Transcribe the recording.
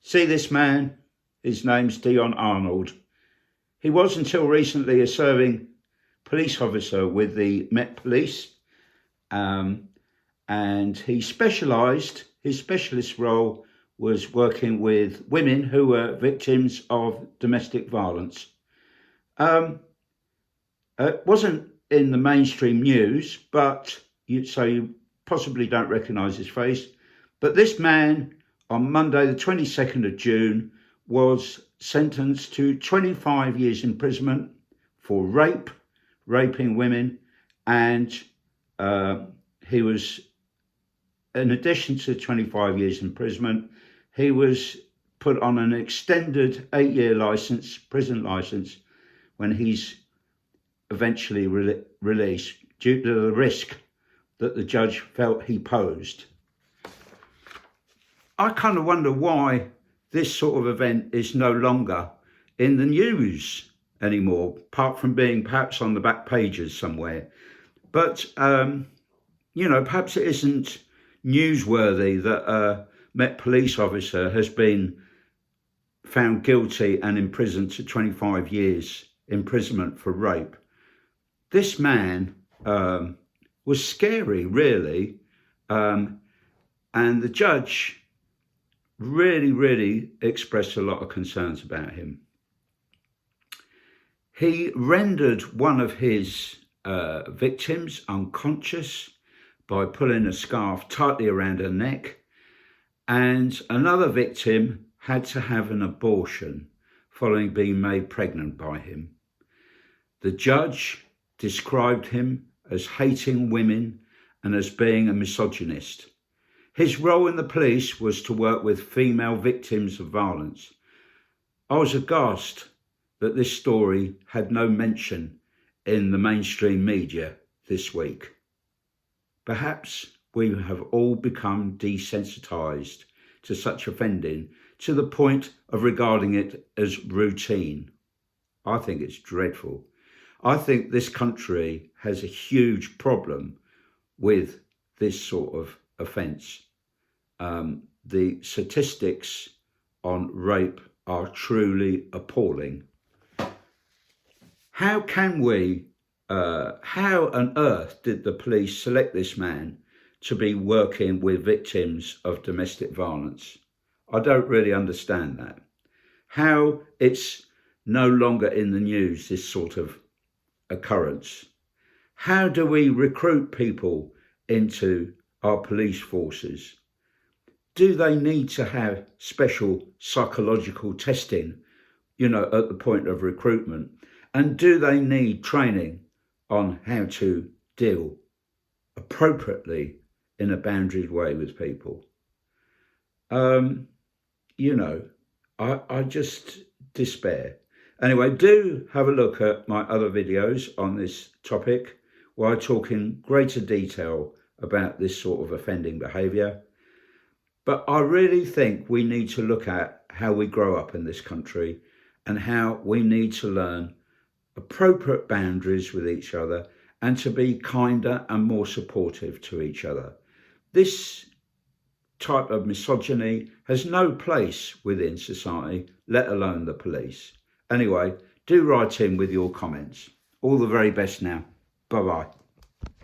See this man? His name's Dion Arnold. He was until recently a serving police officer with the Met Police, and his specialist role was working with women who were victims of domestic violence. It wasn't in the mainstream news, but you possibly don't recognise his face. But this man, on Monday, the 22nd of June, was sentenced to 25 years imprisonment for raping women, and he was, in addition to 25 years imprisonment, he was put on an extended 8-year prison license, when he's eventually released due to the risk that the judge felt he posed. I kind of wonder why this sort of event is no longer in the news anymore, apart from being perhaps on the back pages somewhere. But, perhaps it isn't newsworthy that a Met Police Officer has been found guilty and imprisoned to 25 years imprisonment for rape. This man was scary, really, and the judge really expressed a lot of concerns about him. He rendered one of his victims unconscious by pulling a scarf tightly around her neck, and another victim had to have an abortion following being made pregnant by him. The judge described him as hating women and as being a misogynist. His role in the police was to work with female victims of violence. I was aghast that this story had no mention in the mainstream media this week. Perhaps we have all become desensitized to such offending to the point of regarding it as routine. I think it's dreadful. I think this country has a huge problem with this sort of offence. The statistics on rape are truly appalling. How on earth did the police select this man to be working with victims of domestic violence? I don't really understand that. How it's no longer in the news, this sort of occurrence. How do we recruit people into our police forces? Do they need to have special psychological testing, at the point of recruitment? And do they need training on how to deal appropriately in a boundaried way with people? I just despair. Anyway, do have a look at my other videos on this topic, where I talk in greater detail about this sort of offending behaviour. But I really think we need to look at how we grow up in this country and how we need to learn appropriate boundaries with each other and to be kinder and more supportive to each other. This type of misogyny has no place within society, let alone the police. Anyway, do write in with your comments. All the very best now. Bye-bye.